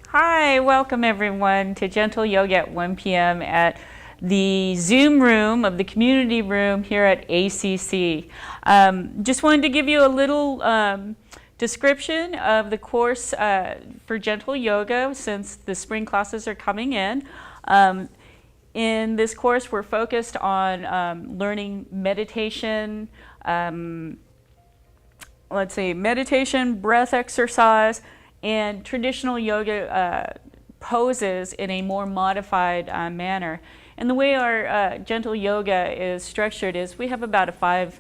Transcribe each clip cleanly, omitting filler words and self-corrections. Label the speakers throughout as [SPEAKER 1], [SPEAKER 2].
[SPEAKER 1] Hi, welcome everyone to Gentle Yoga at 1 p.m. at the Zoom room of the community room here at ACC. Just wanted to give you a little description of the course for Gentle Yoga since the spring classes are coming in. In this course, we're focused on learning meditation, meditation, breath exercise, and traditional yoga poses in a more modified manner. And the way our gentle yoga is structured is we have about a 5-10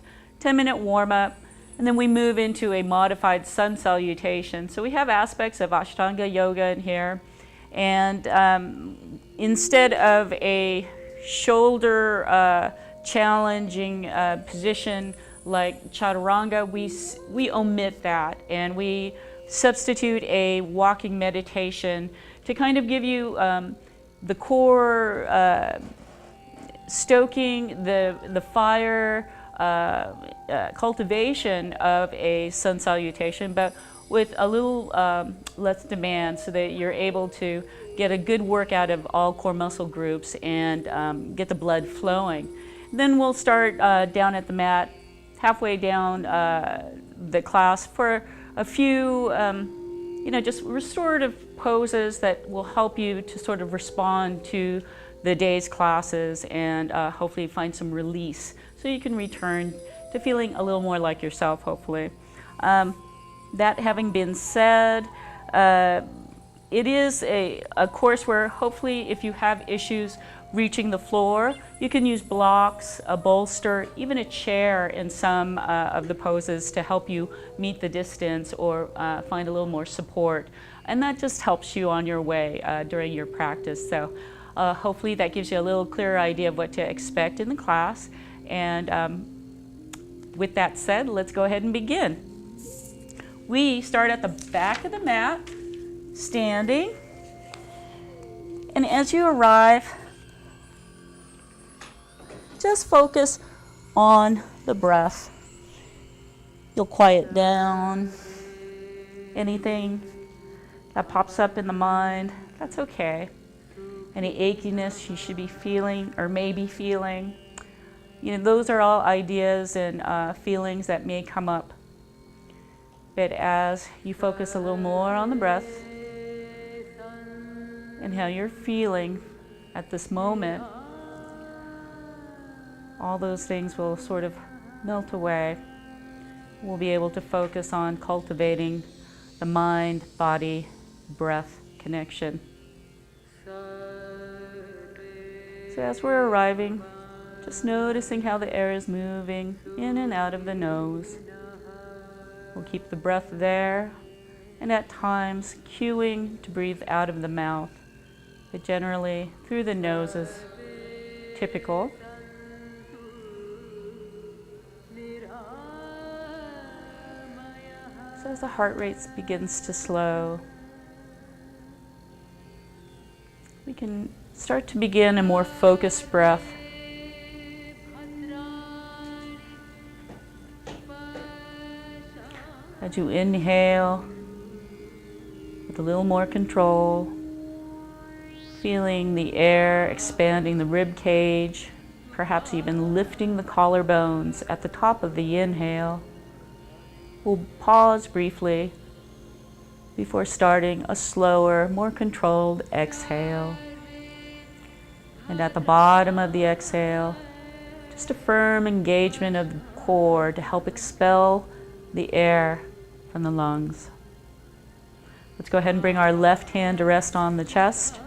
[SPEAKER 1] minute warm-up, and then we move into a modified sun salutation. So we have aspects of Ashtanga yoga in here. And instead of a shoulder challenging position like chaturanga, we omit that and we substitute a walking meditation to kind of give you the core stoking, the fire cultivation of a sun salutation, but with a little less demand so that you're able to get a good workout of all core muscle groups and get the blood flowing. Then we'll start down at the mat, halfway down the class for a few, just restorative poses that will help you to sort of respond to the day's classes and hopefully find some release so you can return to feeling a little more like yourself, hopefully. That having been said, it is a course where hopefully if you have issues reaching the floor, you can use blocks, a bolster, even a chair in some of the poses to help you meet the distance or find a little more support. And that just helps you on your way during your practice. So hopefully that gives you a little clearer idea of what to expect in the class. And with that said, let's go ahead and begin. We start at the back of the mat, standing. And as you arrive, just focus on the breath. You'll quiet down anything that pops up in the mind. That's okay. Any achiness you should be feeling or may be feeling. Those are all ideas and feelings that may come up. But as you focus a little more on the breath and how you're feeling at this moment, all those things will sort of melt away. We'll be able to focus on cultivating the mind, body, breath connection. So as we're arriving, just noticing how the air is moving in and out of the nose. We'll keep the breath there, and at times cueing to breathe out of the mouth, but generally through the nose is typical. So as the heart rate begins to slow, we can start to begin a more focused breath. As you inhale with a little more control, feeling the air expanding the rib cage, perhaps even lifting the collarbones at the top of the inhale. We'll pause briefly before starting a slower, more controlled exhale. And at the bottom of the exhale, just a firm engagement of the core to help expel the air from the lungs. Let's go ahead and bring our left hand to rest on the chest,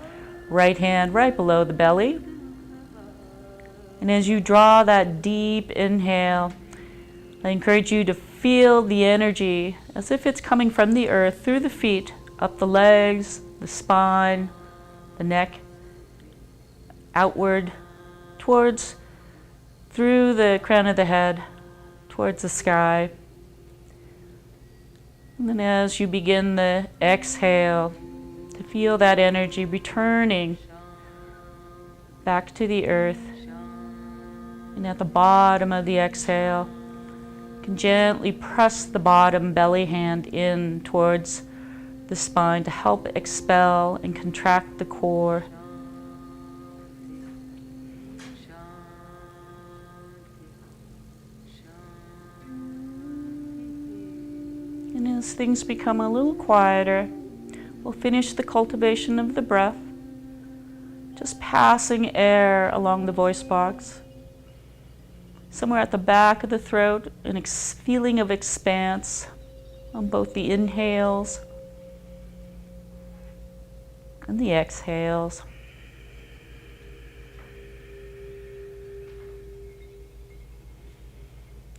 [SPEAKER 1] right hand right below the belly. And as you draw that deep inhale, I encourage you to feel the energy as if it's coming from the earth through the feet, up the legs, the spine, the neck, outward, through the crown of the head, towards the sky. And then as you begin the exhale, to feel that energy returning back to the earth. And at the bottom of the exhale, You can gently press the bottom belly hand in towards the spine to help expel and contract the core. And as things become a little quieter, we'll finish the cultivation of the breath, just passing air along the voice box. Somewhere at the back of the throat, a feeling of expanse on both the inhales and the exhales.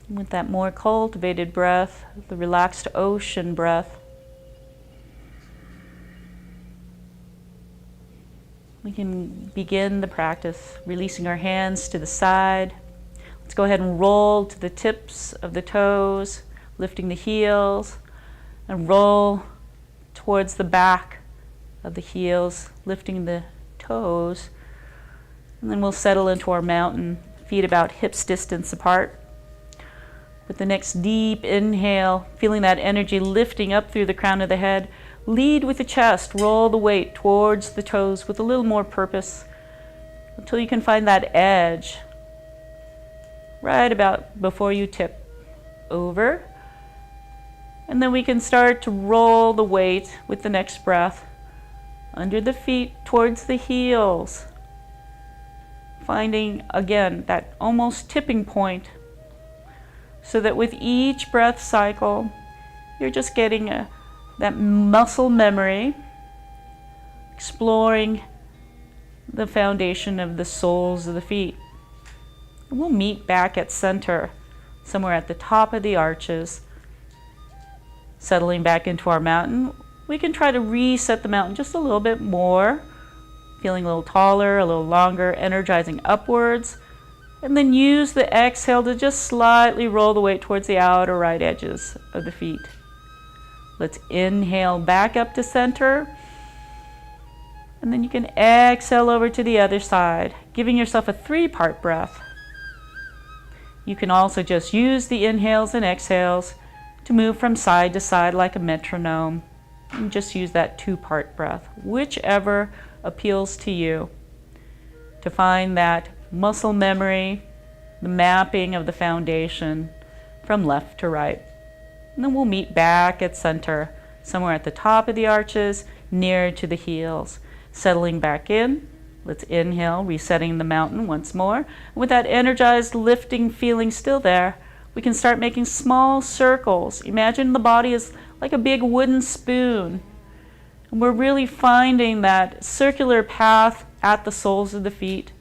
[SPEAKER 1] And with that more cultivated breath, the relaxed ocean breath, we can begin the practice, releasing our hands to the side. Let's go ahead and roll to the tips of the toes, lifting the heels, and roll towards the back of the heels, lifting the toes. And then we'll settle into our mountain, feet about hips distance apart. With the next deep inhale, feeling that energy lifting up through the crown of the head, lead with the chest, roll the weight towards the toes with a little more purpose until you can find that edge right about before you tip over. And then we can start to roll the weight with the next breath under the feet towards the heels, finding again that almost tipping point, so that with each breath cycle you're just getting that muscle memory, exploring the foundation of the soles of the feet. And we'll meet back at center, somewhere at the top of the arches, settling back into our mountain. We can try to reset the mountain just a little bit more, feeling a little taller, a little longer, energizing upwards. And then use the exhale to just slightly roll the weight towards the outer right edges of the feet. Let's inhale back up to center. And then you can exhale over to the other side, giving yourself a 3-part breath. You can also just use the inhales and exhales to move from side to side like a metronome. And just use that 2-part breath, whichever appeals to you, to find that muscle memory, the mapping of the foundation from left to right. And then we'll meet back at center, somewhere at the top of the arches, near to the heels. Settling back in, let's inhale, resetting the mountain once more. And with that energized, lifting feeling still there, we can start making small circles. Imagine the body is like a big wooden spoon. And we're really finding that circular path at the soles of the feet.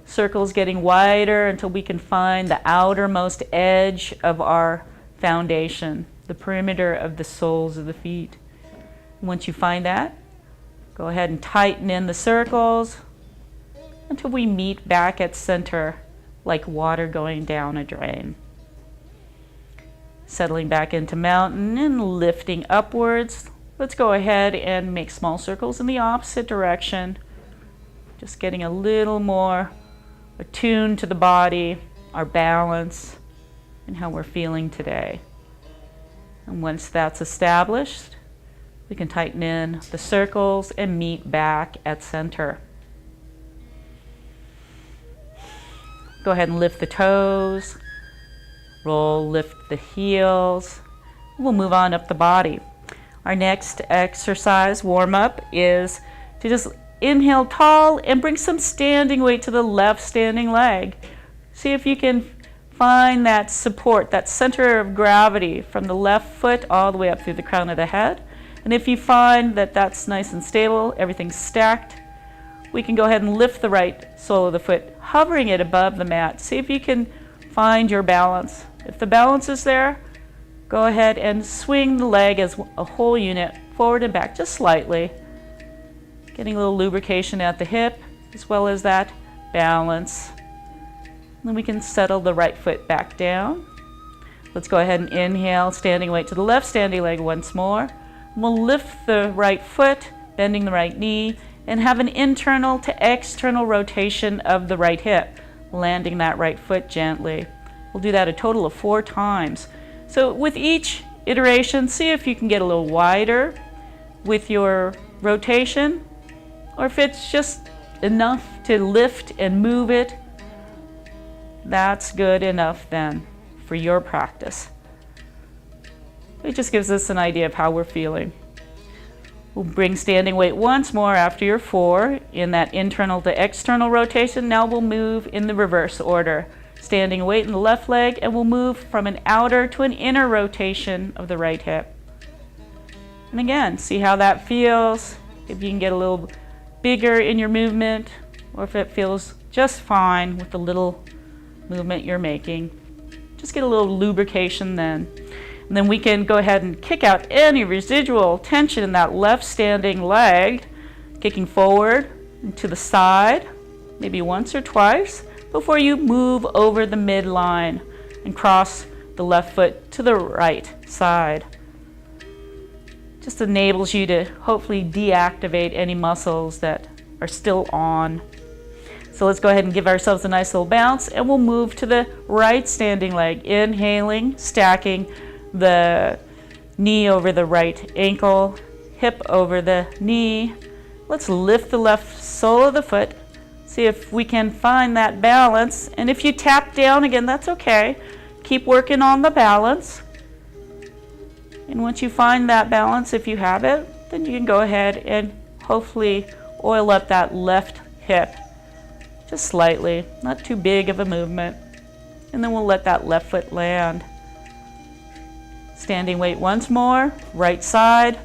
[SPEAKER 1] Circles getting wider until we can find the outermost edge of our foundation, the perimeter of the soles of the feet. And once you find that, go ahead and tighten in the circles until we meet back at center like water going down a drain. Settling back into mountain and lifting upwards. Let's go ahead and make small circles in the opposite direction. Just getting a little more attuned to the body, our balance, and how we're feeling today. And once that's established, we can tighten in the circles and meet back at center. Go ahead and lift the toes, roll, lift the heels. We'll move on up the body. Our next exercise, warm-up, is to just inhale tall and bring some standing weight to the left standing leg. See if you can find that support, that center of gravity from the left foot all the way up through the crown of the head. And if you find that that's nice and stable, everything's stacked, we can go ahead and lift the right sole of the foot, hovering it above the mat. See if you can find your balance. If the balance is there, go ahead and swing the leg as a whole unit, forward and back, just slightly. Getting a little lubrication at the hip, as well as that balance. And then we can settle the right foot back down. Let's go ahead and inhale, standing weight to the left standing leg once more. And we'll lift the right foot, bending the right knee, and have an internal to external rotation of the right hip, landing that right foot gently. We'll do that a total of 4 times. So with each iteration, see if you can get a little wider with your rotation, or if it's just enough to lift and move it, that's good enough then for your practice. It just gives us an idea of how we're feeling. We'll bring standing weight once more after your 4 in that internal to external rotation. Now we'll move in the reverse order. Standing weight in the left leg, and we'll move from an outer to an inner rotation of the right hip. And again, see how that feels. If you can get a little bigger in your movement, or if it feels just fine with the little movement you're making. Just get a little lubrication then. And then we can go ahead and kick out any residual tension in that left standing leg, kicking forward and to the side, maybe once or twice, before you move over the midline and cross the left foot to the right side. Just enables you to hopefully deactivate any muscles that are still on. So let's go ahead and give ourselves a nice little bounce, and we'll move to the right standing leg. Inhaling, stacking the knee over the right ankle, hip over the knee. Let's lift the left sole of the foot. See if we can find that balance. And if you tap down again, that's okay. Keep working on the balance. And once you find that balance, if you have it, then you can go ahead and hopefully oil up that left hip. Just slightly, not too big of a movement. And then we'll let that left foot land. Standing weight once more, right side.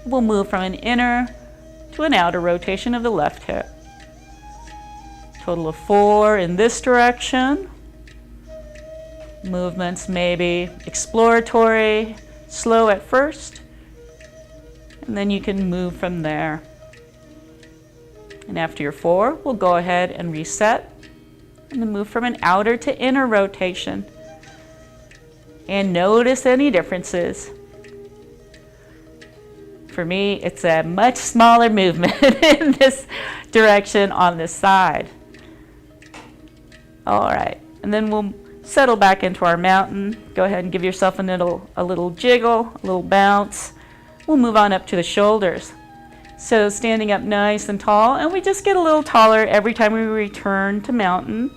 [SPEAKER 1] We'll move from an inner to an outer rotation of the left hip. Total of 4 in this direction. Movements maybe exploratory, slow at first, and then you can move from there. And after your 4, we'll go ahead and reset and then move from an outer to inner rotation. And notice any differences. For me, it's a much smaller movement in this direction on this side. All right, and then we'll settle back into our mountain. Go ahead and give yourself a little jiggle, a little bounce. We'll move on up to the shoulders. So standing up nice and tall, and we just get a little taller every time we return to mountain.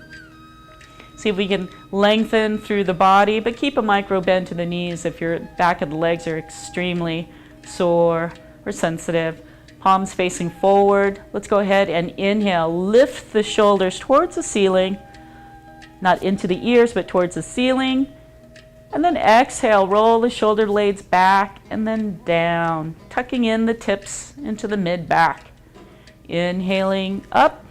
[SPEAKER 1] See if we can lengthen through the body, but keep a micro bend to the knees if your back of the legs are extremely sore or sensitive. Palms facing forward. Let's go ahead and inhale. Lift the shoulders towards the ceiling, not into the ears, but towards the ceiling. And then exhale, roll the shoulder blades back and then down, tucking in the tips into the mid-back. Inhaling up,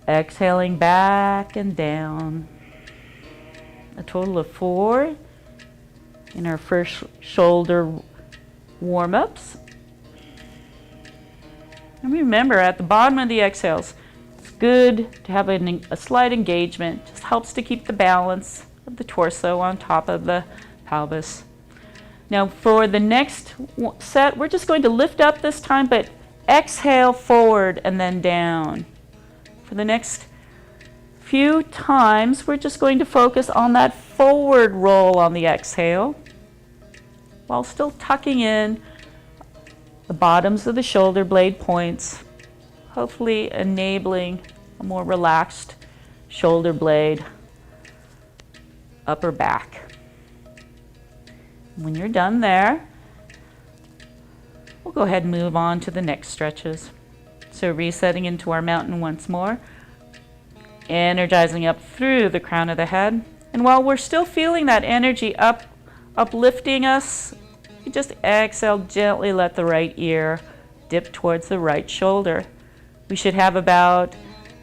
[SPEAKER 1] exhaling back and down. A total of 4 in our first shoulder warm-ups. And remember, at the bottom of the exhales, it's good to have a slight engagement. Just helps to keep the balance of the torso on top of the pelvis. Now for the next set, we're just going to lift up this time, but exhale forward and then down. For the next few times, we're just going to focus on that forward roll on the exhale, while still tucking in the bottoms of the shoulder blade points, hopefully enabling a more relaxed shoulder blade, upper back. When you're done there, we'll go ahead and move on to the next stretches. So resetting into our mountain once more, energizing up through the crown of the head. And while we're still feeling that energy uplifting us, you just exhale, gently let the right ear dip towards the right shoulder. We should have about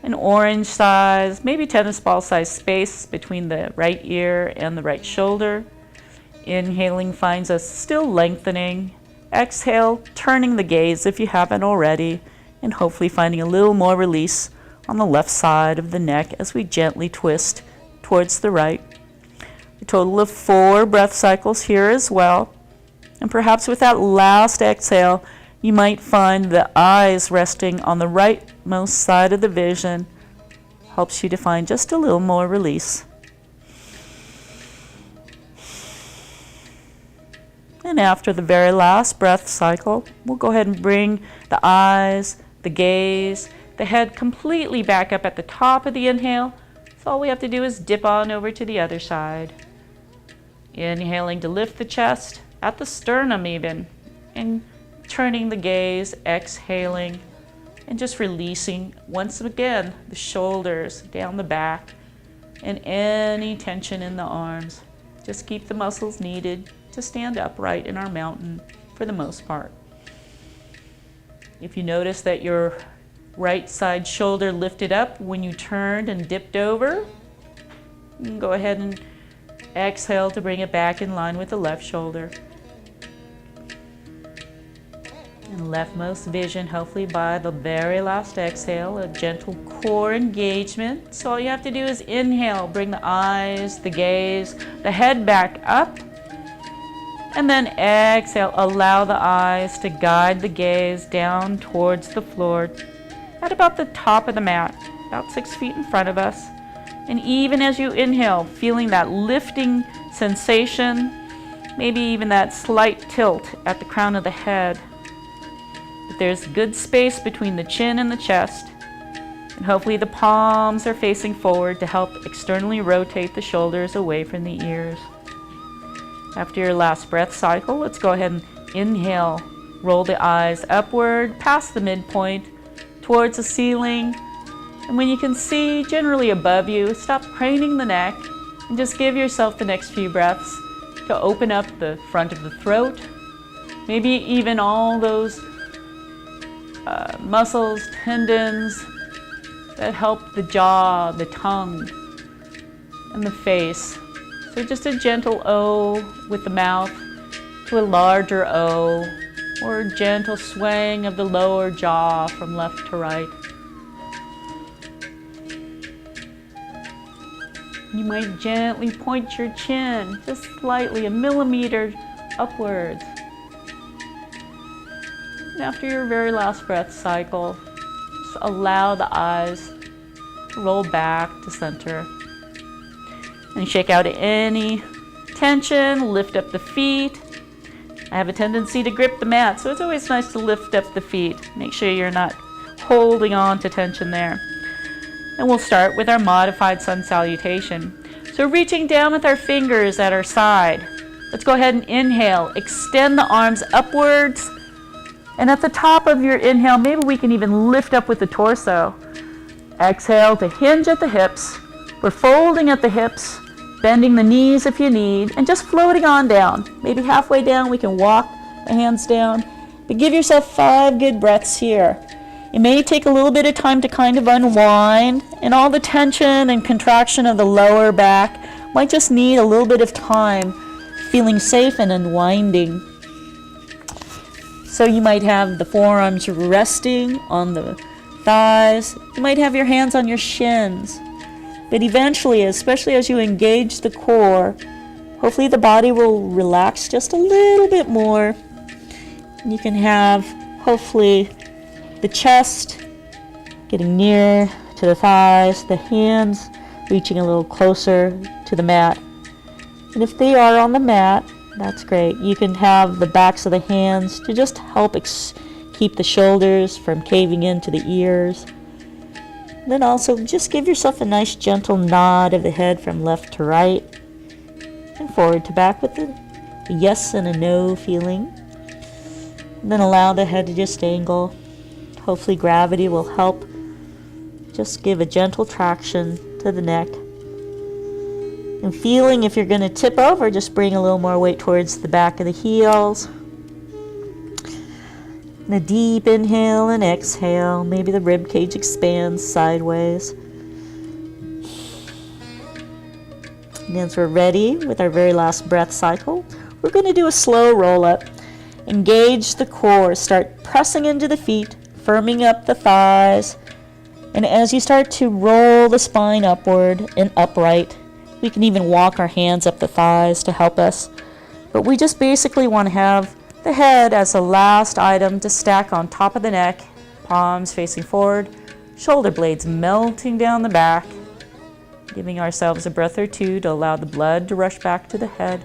[SPEAKER 1] an orange size, maybe tennis ball size space between the right ear and the right shoulder. Inhaling finds us still lengthening. Exhale, turning the gaze if you haven't already, and hopefully finding a little more release on the left side of the neck as we gently twist towards the right. A total of 4 breath cycles here as well. And perhaps with that last exhale, you might find the eyes resting on the rightmost side of the vision, helps you to find just a little more release. And after the very last breath cycle, we'll go ahead and bring the eyes, the gaze, the head completely back up at the top of the inhale. So all we have to do is dip on over to the other side. Inhaling to lift the chest at the sternum even, and turning the gaze, exhaling, and just releasing once again the shoulders down the back and any tension in the arms. Just keep the muscles needed to stand upright in our mountain for the most part. If you notice that your right side shoulder lifted up when you turned and dipped over, you can go ahead and exhale to bring it back in line with the left shoulder. And leftmost vision, hopefully by the very last exhale, a gentle core engagement. So all you have to do is inhale, bring the eyes, the gaze, the head back up. And then exhale, allow the eyes to guide the gaze down towards the floor at about the top of the mat, about 6 feet in front of us. And even as you inhale, feeling that lifting sensation, maybe even that slight tilt at the crown of the head. But there's good space between the chin and the chest. And hopefully the palms are facing forward to help externally rotate the shoulders away from the ears. After your last breath cycle, let's go ahead and inhale. Roll the eyes upward, past the midpoint, towards the ceiling. And when you can see generally above you, stop craning the neck and just give yourself the next few breaths to open up the front of the throat. Maybe even all those muscles, tendons that help the jaw, the tongue, and the face. So just a gentle O with the mouth to a larger O, or a gentle swaying of the lower jaw from left to right. You might gently point your chin just slightly, a millimeter upwards. And after your very last breath cycle, just allow the eyes to roll back to center. And shake out any tension, lift up the feet. I have a tendency to grip the mat, so it's always nice to lift up the feet. Make sure you're not holding on to tension there. And we'll start with our modified sun salutation. So reaching down with our fingers at our side. Let's go ahead and inhale. Extend the arms upwards. And at the top of your inhale, maybe we can even lift up with the torso. Exhale to hinge at the hips. We're folding at the hips, bending the knees if you need, and just floating on down. Maybe halfway down we can walk the hands down. But give yourself 5 good breaths here. It may take a little bit of time to kind of unwind, and all the tension and contraction of the lower back might just need a little bit of time feeling safe and unwinding. So you might have the forearms resting on the thighs. You might have your hands on your shins. But eventually, especially as you engage the core, hopefully the body will relax just a little bit more. And you can have, hopefully, the chest getting near to the thighs, the hands reaching a little closer to the mat. And if they are on the mat, that's great. You can have the backs of the hands to just help keep the shoulders from caving into the ears. Then also just give yourself a nice gentle nod of the head from left to right and forward to back with a yes and a no feeling. And then allow the head to just angle. Hopefully gravity will help. Just give a gentle traction to the neck. And feeling if you're going to tip over, just bring a little more weight towards the back of the heels. And a deep inhale and exhale. Maybe the rib cage expands sideways. And as we're ready with our very last breath cycle, we're going to do a slow roll up. Engage the core. Start pressing into the feet, firming up the thighs. And as you start to roll the spine upward and upright, we can even walk our hands up the thighs to help us. But we just basically want to have the head as the last item to stack on top of the neck, palms facing forward, Shoulder blades melting down the back, giving ourselves a breath or two to allow the blood to rush back to the head.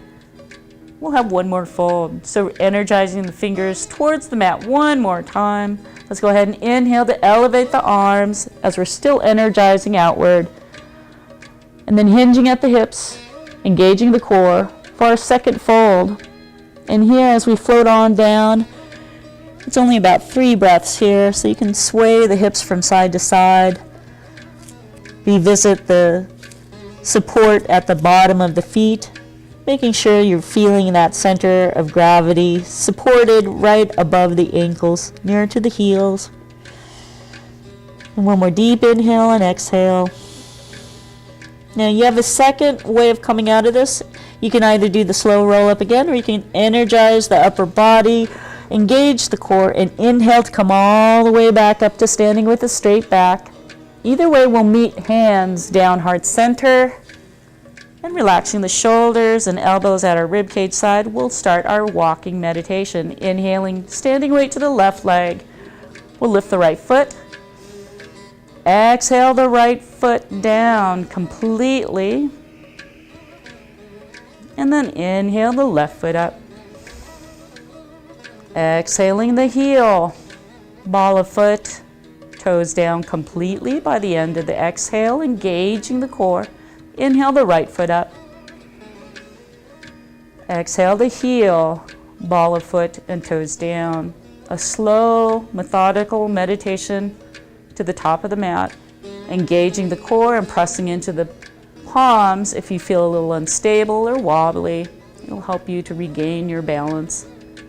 [SPEAKER 1] We'll have one more fold. So energizing the fingers towards the mat one more time. Let's go ahead and inhale to elevate the arms as we're still energizing outward. And then hinging at the hips, engaging the core for our second fold. And here as we float on down, it's only about 3 breaths here, so you can sway the hips from side to side. Revisit the support at the bottom of the feet, making sure you're feeling that center of gravity supported right above the ankles, near to the heels. And one more deep inhale and exhale. Now you have a second way of coming out of this. You can either do the slow roll up again, or you can energize the upper body, engage the core, and inhale to come all the way back up to standing with a straight back. Either way, we'll meet hands down heart center, and relaxing the shoulders and elbows at our ribcage side, we'll start our walking meditation. Inhaling, standing weight to the left leg. We'll lift the right foot. Exhale the right foot down completely. And then inhale the left foot up. Exhaling the heel. Ball of foot, toes down completely by the end of the exhale, engaging the core. Inhale the right foot up. Exhale the heel, ball of foot and toes down. A slow, methodical meditation to the top of the mat, engaging the core and pressing into the palms. If you feel a little unstable or wobbly, it'll help you to regain your balance.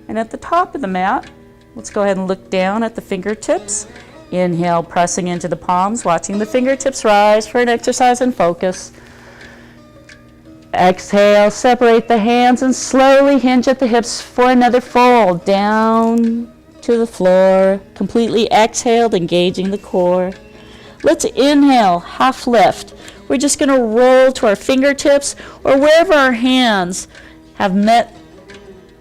[SPEAKER 1] And at the top of the mat, let's go ahead and look down at the fingertips. Inhale, pressing into the palms, watching the fingertips rise for an exercise and focus. Exhale, separate the hands and slowly hinge at the hips for another fold. Down to the floor, completely exhaled, engaging the core. Let's inhale, half lift. We're just going to roll to our fingertips or wherever our hands have met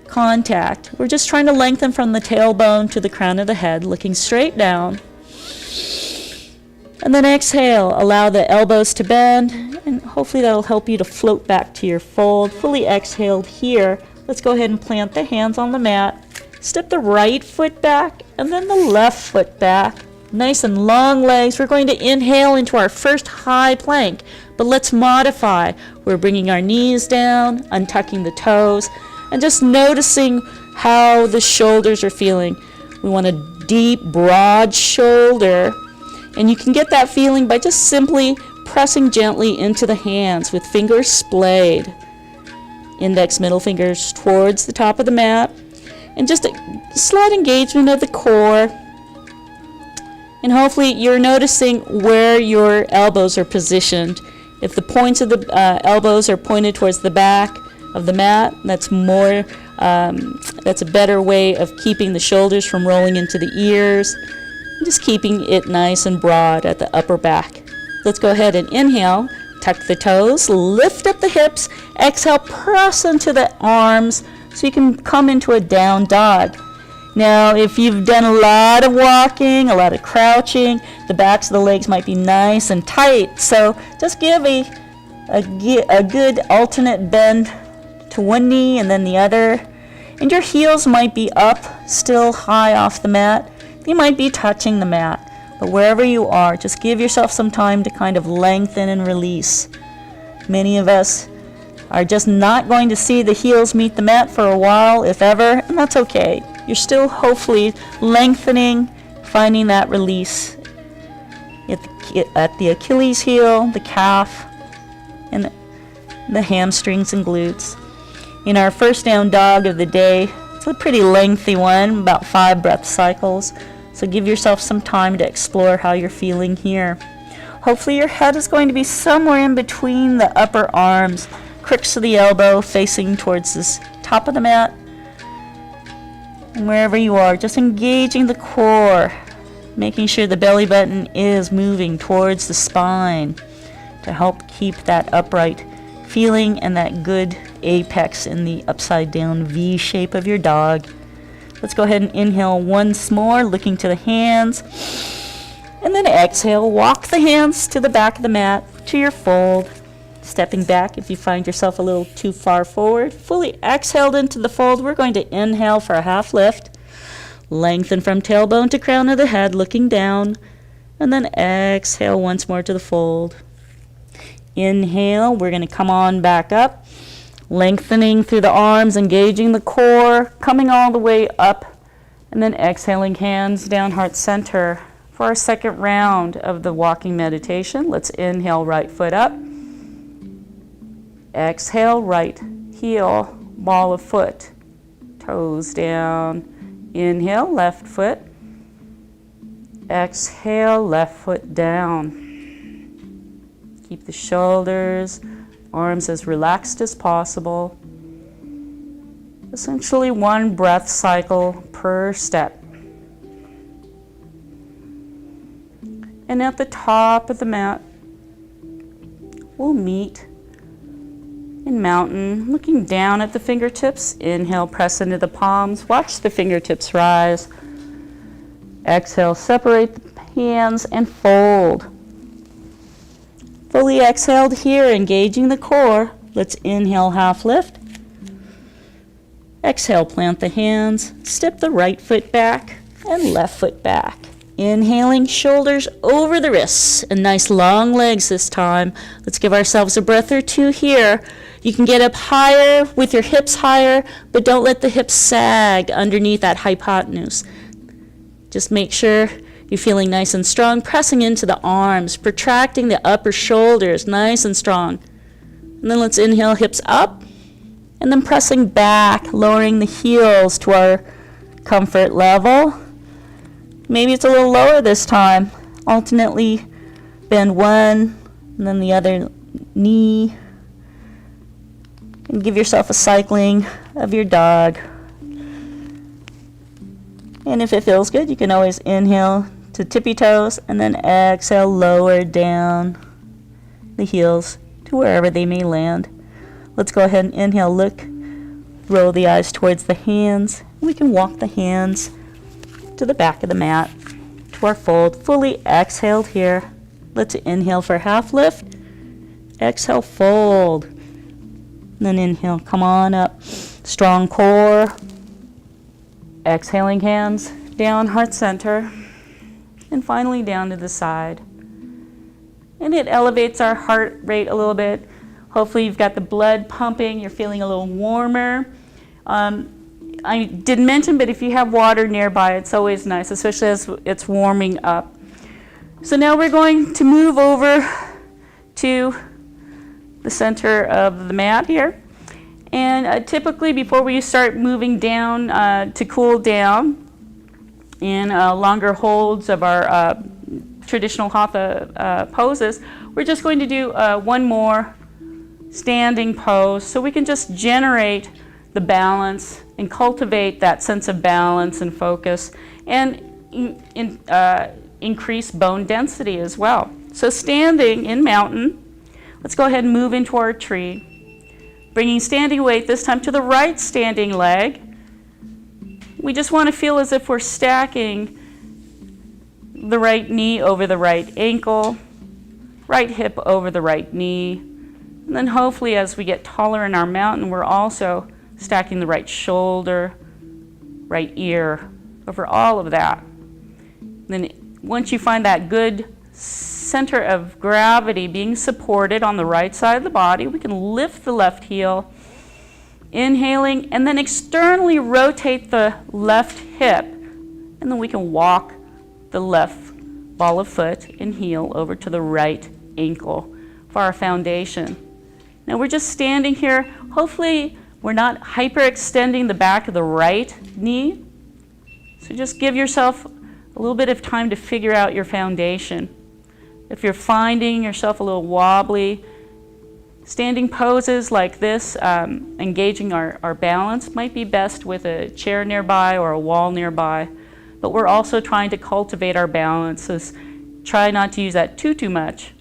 [SPEAKER 1] contact. We're just trying to lengthen from the tailbone to the crown of the head, looking straight down. And then exhale, allow the elbows to bend, and hopefully that'll help you to float back to your fold. Fully exhaled here. Let's go ahead and plant the hands on the mat. Step the right foot back and then the left foot back. Nice and long legs. We're going to inhale into our first high plank, but let's modify. We're bringing our knees down, untucking the toes, and just noticing how the shoulders are feeling. We want a deep, broad shoulder, and you can get that feeling by just simply pressing gently into the hands with fingers splayed. Index, middle fingers towards the top of the mat, and just a slight engagement of the core. And hopefully you're noticing where your elbows are positioned. If the points of the elbows are pointed towards the back of the mat, that's a better way of keeping the shoulders from rolling into the ears. And just keeping it nice and broad at the upper back. Let's go ahead and inhale, tuck the toes, lift up the hips, exhale, press into the arms so you can come into a down dog. Now, if you've done a lot of walking, a lot of crouching, the backs of the legs might be nice and tight. So just give a good alternate bend to one knee and then the other. And your heels might be up, still high off the mat. You might be touching the mat. But wherever you are, just give yourself some time to kind of lengthen and release. Many of us are just not going to see the heels meet the mat for a while, if ever, and that's okay. You're still hopefully lengthening, finding that release at the Achilles heel, the calf, and the hamstrings and glutes. In our first down dog of the day, it's a pretty lengthy one, about 5 breath cycles. So give yourself some time to explore how you're feeling here. Hopefully your head is going to be somewhere in between the upper arms, crooks of the elbow facing towards the top of the mat. And wherever you are, just engaging the core, making sure the belly button is moving towards the spine to help keep that upright feeling and that good apex in the upside down V shape of your dog. Let's go ahead and inhale once more, looking to the hands. And then exhale, walk the hands to the back of the mat, to your fold. Stepping back if you find yourself a little too far forward. Fully exhaled into the fold. We're going to inhale for a half lift. Lengthen from tailbone to crown of the head, looking down. And then exhale once more to the fold. Inhale, we're going to come on back up. Lengthening through the arms, engaging the core, coming all the way up. And then exhaling, hands down, heart center. For our second round of the walking meditation, let's inhale, right foot up. Exhale, right heel, ball of foot, toes down. Inhale, left foot. Exhale, left foot down. Keep the shoulders, arms as relaxed as possible. Essentially one breath cycle per step. And at the top of the mat, we'll meet in mountain, looking down at the fingertips. Inhale, press into the palms. Watch the fingertips rise. Exhale, separate the hands and fold. Fully exhaled here, engaging the core. Let's inhale, half lift. Exhale, plant the hands. Step the right foot back and left foot back. Inhaling, shoulders over the wrists, and nice long legs this time. Let's give ourselves a breath or two here. You can get up higher with your hips higher, but don't let the hips sag underneath that hypotenuse. Just make sure you're feeling nice and strong, pressing into the arms, protracting the upper shoulders, nice and strong. And then let's inhale, hips up, and then pressing back, lowering the heels to our comfort level. Maybe it's a little lower this time. Alternately bend one and then the other knee. And give yourself a cycling of your dog. And if it feels good, you can always inhale to tippy toes and then exhale, lower down the heels to wherever they may land. Let's go ahead and inhale, look, roll the eyes towards the hands. We can walk the hands to the back of the mat, to our fold. Fully exhaled here. Let's inhale for half lift. Exhale, fold. And then inhale, come on up. Strong core. Exhaling, hands down, heart center. And finally down to the side. And it elevates our heart rate a little bit. Hopefully you've got the blood pumping, you're feeling a little warmer. I didn't mention, but if you have water nearby, it's always nice, especially as it's warming up. So now we're going to move over to the center of the mat here. And typically before we start moving down to cool down in longer holds of our traditional hatha poses, we're just going to do one more standing pose so we can just generate the balance and cultivate that sense of balance and focus and increase bone density as well. So standing in mountain, let's go ahead and move into our tree. Bringing standing weight this time to the right standing leg. We just want to feel as if we're stacking the right knee over the right ankle, right hip over the right knee. And then hopefully as we get taller in our mountain, we're also stacking the right shoulder, right ear, over all of that. And then once you find that good center of gravity being supported on the right side of the body, we can lift the left heel, inhaling, and then externally rotate the left hip, and then we can walk the left ball of foot and heel over to the right ankle for our foundation. Now we're just standing here. Hopefully we're not hyperextending the back of the right knee. So just give yourself a little bit of time to figure out your foundation. If you're finding yourself a little wobbly, standing poses like this, engaging our balance, might be best with a chair nearby or a wall nearby. But we're also trying to cultivate our balance. So try not to use that too much.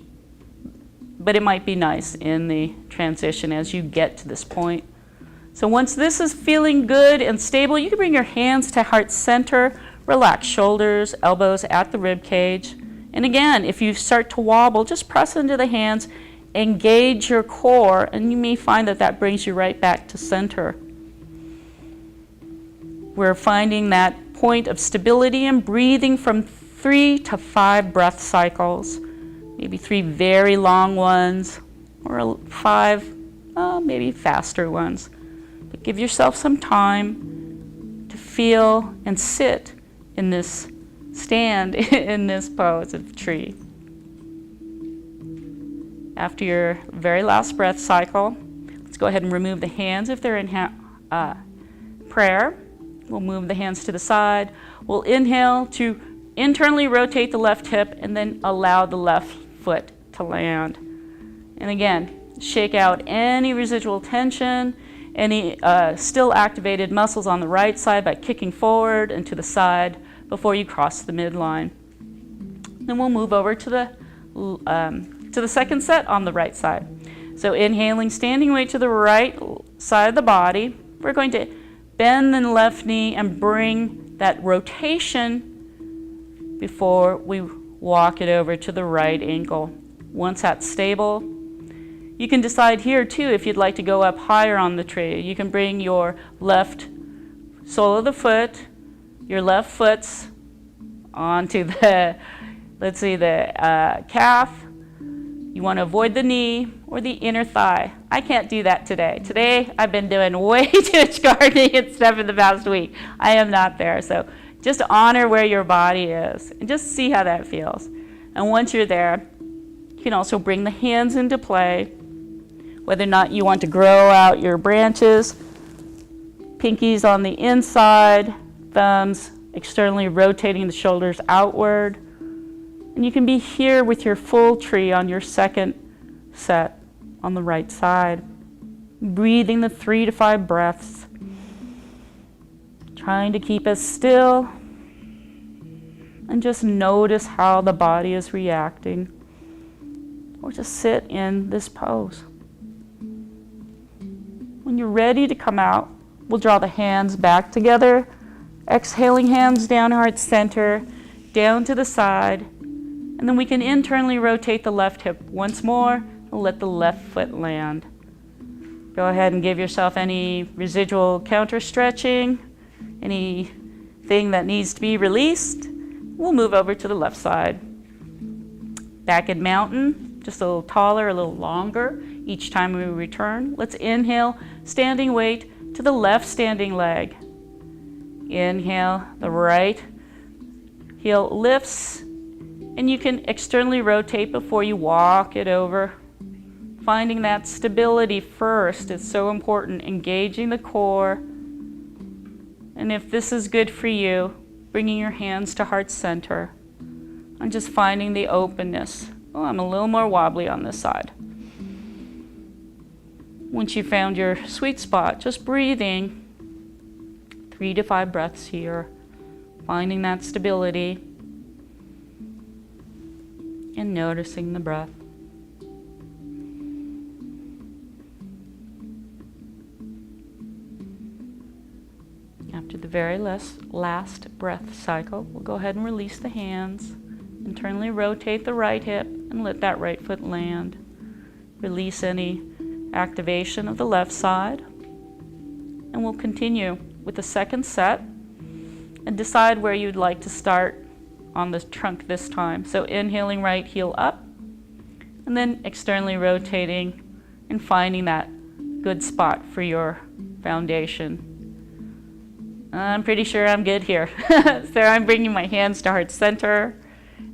[SPEAKER 1] But it might be nice in the transition as you get to this point. So once this is feeling good and stable, you can bring your hands to heart center, relax shoulders, elbows at the rib cage, And again, if you start to wobble, just press into the hands, engage your core, and you may find that that brings you right back to center. We're finding that point of stability and breathing from 3 to 5 breath cycles, maybe 3 very long ones, or 5 maybe faster ones. But give yourself some time to feel and sit in this stand, in this pose of tree. After your very last breath cycle, let's go ahead and remove the hands if they're in prayer. We'll move the hands to the side. We'll inhale to internally rotate the left hip and then allow the left foot to land. And again, shake out any residual tension, any still activated muscles on the right side by kicking forward and to the side before you cross the midline. Then we'll move over to the second set on the right side. So inhaling, standing weight to the right side of the body. We're going to bend the left knee and bring that rotation before we walk it over to the right ankle. Once that's stable, you can decide here too if you'd like to go up higher on the tree. You can bring your left sole of the foot, your left foot's onto the, let's see, the calf. You want to avoid the knee or the inner thigh. I can't do that today. Today, I've been doing way too much gardening and stuff in the past week. I am not there. So just honor where your body is and just see how that feels. And once you're there, you can also bring the hands into play, whether or not you want to grow out your branches, pinkies on the inside, thumbs externally rotating the shoulders outward. And you can be here with your full tree on your second set on the right side. Breathing the 3 to 5 breaths. Trying to keep as still. And just notice how the body is reacting. Or just sit in this pose. When you're ready to come out, we'll draw the hands back together. Exhaling, hands down, heart center, down to the side. And then we can internally rotate the left hip once more and let the left foot land. Go ahead and give yourself any residual counter stretching, anything that needs to be released. We'll move over to the left side. Back in mountain, just a little taller, a little longer each time we return. Let's inhale, standing weight to the left standing leg. Inhale, the right heel lifts. And you can externally rotate before you walk it over. Finding that stability first is so important, engaging the core. And if this is good for you, bringing your hands to heart center. And just finding the openness. Oh, I'm a little more wobbly on this side. Once you found your sweet spot, just breathing 3 to 5 breaths here. Finding that stability. And noticing the breath. After the very last breath cycle, we'll go ahead and release the hands. Internally rotate the right hip and let that right foot land. Release any activation of the left side. And we'll continue with the second set and decide where you'd like to start on the trunk this time. So inhaling, right heel up, and then externally rotating and finding that good spot for your foundation. I'm pretty sure I'm good here. So I'm bringing my hands to heart center,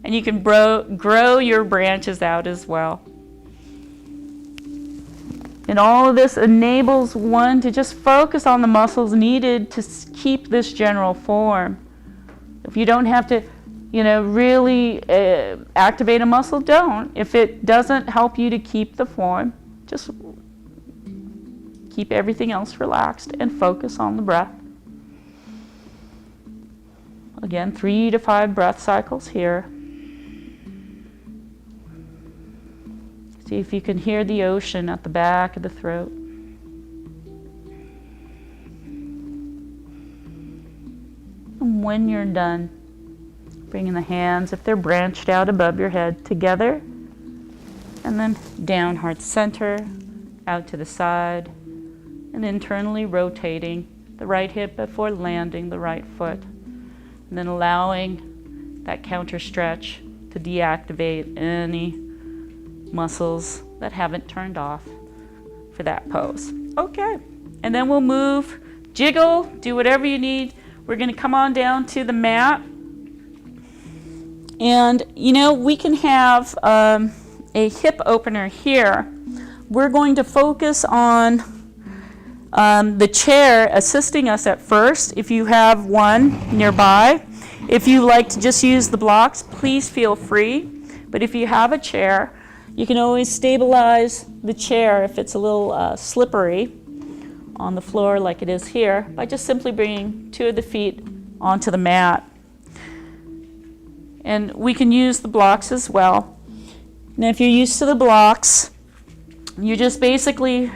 [SPEAKER 1] and you can grow your branches out as well. And all of this enables one to just focus on the muscles needed to keep this general form. If you don't have to really activate a muscle, don't. If it doesn't help you to keep the form, just keep everything else relaxed and focus on the breath. Again, 3 to 5 breath cycles here. See if you can hear the ocean at the back of the throat. And when you're done, Bringing the hands, if they're branched out above your head, together. And then down, heart center, out to the side. And internally rotating the right hip before landing the right foot. And then allowing that counter stretch to deactivate any muscles that haven't turned off for that pose. Okay, and then we'll move, jiggle, do whatever you need. We're going to come on down to the mat. And you know, we can have a hip opener here. We're going to focus on the chair assisting us at first, if you have one nearby. If you like to just use the blocks, please feel free. But if you have a chair, you can always stabilize the chair if it's a little slippery on the floor like it is here by just simply bringing 2 of the feet onto the mat. And we can use the blocks as well. Now if you're used to the blocks, you're just basically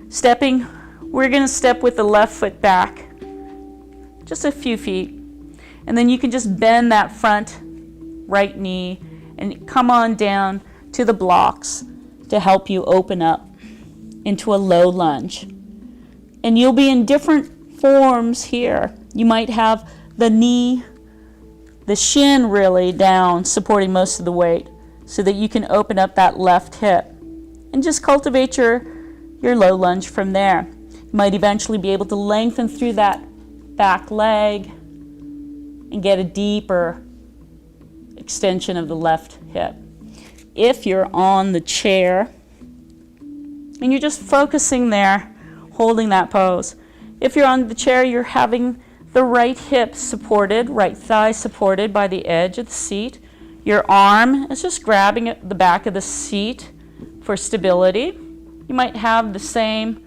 [SPEAKER 1] stepping. We're going to step with the left foot back just a few feet. And then you can just bend that front right knee and come on down to the blocks to help you open up into a low lunge. And you'll be in different forms here. You might have the knee, the shin really down, supporting most of the weight, so that you can open up that left hip and just cultivate your low lunge from there. You might eventually be able to lengthen through that back leg and get a deeper extension of the left hip. If you're on the chair and you're just focusing there, holding that pose. If you're on the chair, you're having the right hip supported, right thigh supported by the edge of the seat. Your arm is just grabbing at the back of the seat for stability. You might have the same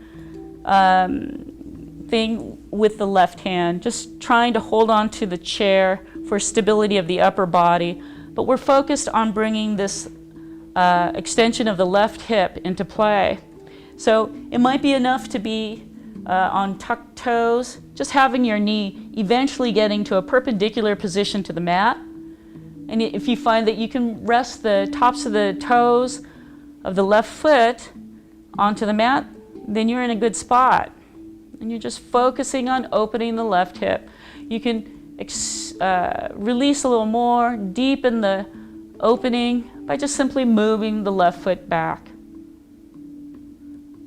[SPEAKER 1] thing with the left hand, just trying to hold on to the chair for stability of the upper body. But we're focused on bringing this extension of the left hip into play. So it might be enough to be on tucked toes, just having your knee eventually getting to a perpendicular position to the mat. And if you find that you can rest the tops of the toes of the left foot onto the mat, then you're in a good spot. And you're just focusing on opening the left hip. You can release a little more, deepen the opening by just simply moving the left foot back.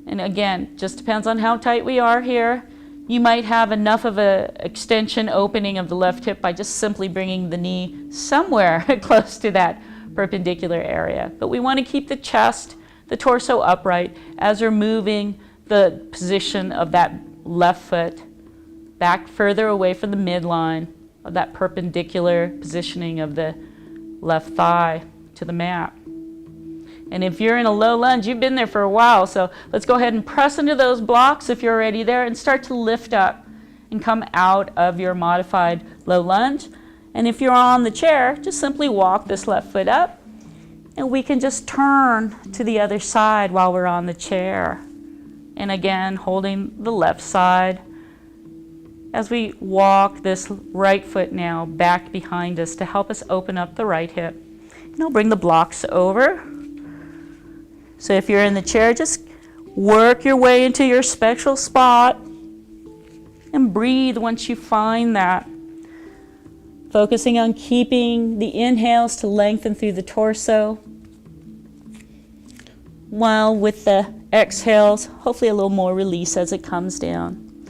[SPEAKER 1] And again, just depends on how tight we are here. You might have enough of an extension opening of the left hip by just simply bringing the knee somewhere close to that perpendicular area. But we want to keep the chest, the torso upright as we're moving the position of that left foot back further away from the midline of that perpendicular positioning of the left thigh to the mat. And if you're in a low lunge, you've been there for a while, so let's go ahead and press into those blocks if you're already there and start to lift up and come out of your modified low lunge. And if you're on the chair, just simply walk this left foot up and we can just turn to the other side while we're on the chair. And again, holding the left side as we walk this right foot now back behind us to help us open up the right hip. And I'll bring the blocks over. So if you're in the chair, just work your way into your special spot and breathe once you find that. Focusing on keeping the inhales to lengthen through the torso, while with the exhales, hopefully a little more release as it comes down.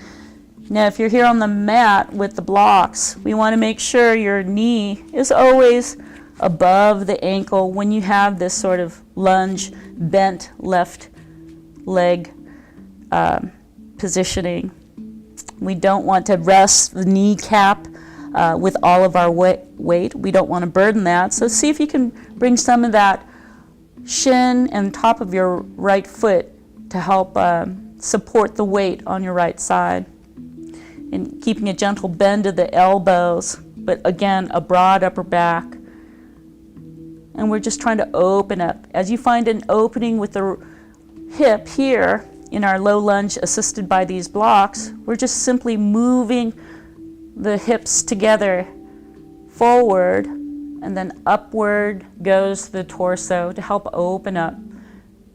[SPEAKER 1] Now if you're here on the mat with the blocks, we want to make sure your knee is always above the ankle when you have this sort of lunge, bent left leg positioning. We don't want to rest the kneecap with all of our weight. We don't want to burden that. So see if you can bring some of that shin and top of your right foot to help support the weight on your right side. And keeping a gentle bend of the elbows, but again, a broad upper back. And we're just trying to open up. As you find an opening with the hip here in our low lunge assisted by these blocks, we're just simply moving the hips together forward and then upward goes the torso to help open up.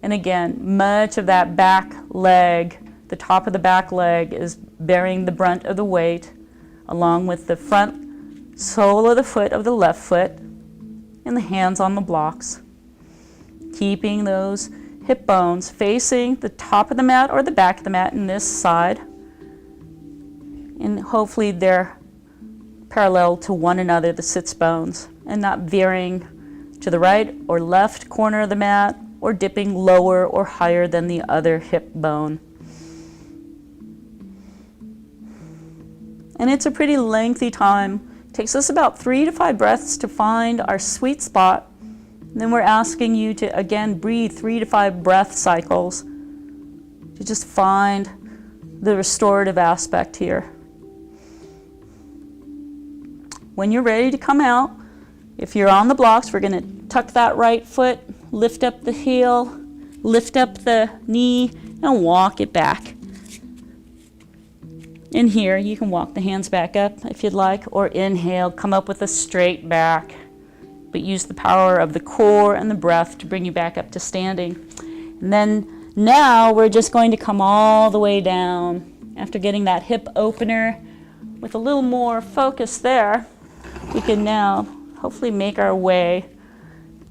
[SPEAKER 1] And again, much of that back leg, the top of the back leg is bearing the brunt of the weight, along with the front sole of the foot of the left foot and the hands on the blocks. Keeping those hip bones facing the top of the mat or the back of the mat in this side. And hopefully they're parallel to one another, the sits bones, and not veering to the right or left corner of the mat or dipping lower or higher than the other hip bone. And it's a pretty lengthy time. It takes us about 3 to 5 breaths to find our sweet spot. And then we're asking you to, again, breathe 3 to 5 breath cycles to just find the restorative aspect here. When you're ready to come out, if you're on the blocks, we're going to tuck that right foot, lift up the heel, lift up the knee, and walk it back. In here, you can walk the hands back up if you'd like, or inhale, come up with a straight back. But use the power of the core and the breath to bring you back up to standing. And then now we're just going to come all the way down. After getting that hip opener with a little more focus there, we can now hopefully make our way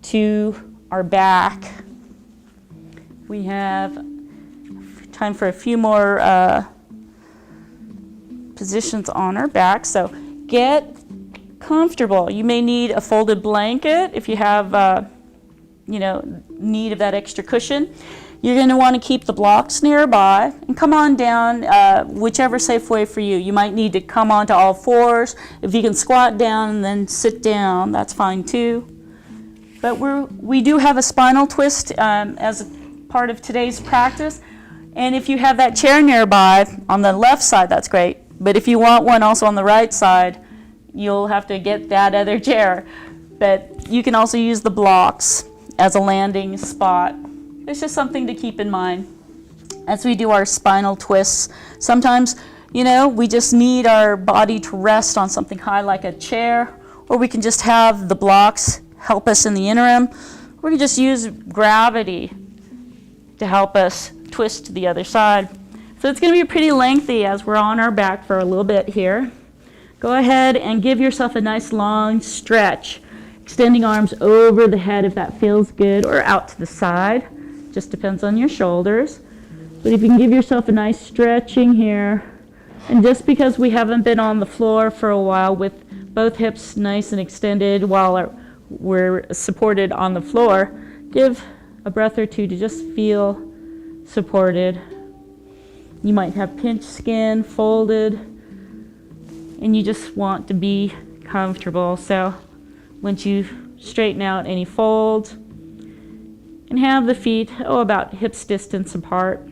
[SPEAKER 1] to our back. We have time for a few more positions on our back. So get comfortable. You may need a folded blanket if you have need of that extra cushion. You're going to want to keep the blocks nearby and come on down whichever safe way for you. You might need to come onto all fours. If you can squat down and then sit down, that's fine too. But we do have a spinal twist as a part of today's practice. And if you have that chair nearby on the left side, that's great. But if you want one also on the right side, you'll have to get that other chair. But you can also use the blocks as a landing spot. It's just something to keep in mind as we do our spinal twists. Sometimes, we just need our body to rest on something high like a chair, or we can just have the blocks help us in the interim. We can just use gravity to help us twist to the other side. So it's going to be pretty lengthy as we're on our back for a little bit here. Go ahead and give yourself a nice long stretch, extending arms over the head if that feels good, or out to the side. Just depends on your shoulders. But if you can give yourself a nice stretching here, and just because we haven't been on the floor for a while with both hips nice and extended while we're supported on the floor, give a breath or two to just feel supported. You might have pinched skin, folded, and you just want to be comfortable. So once you straighten out any folds, and have the feet, about hips distance apart.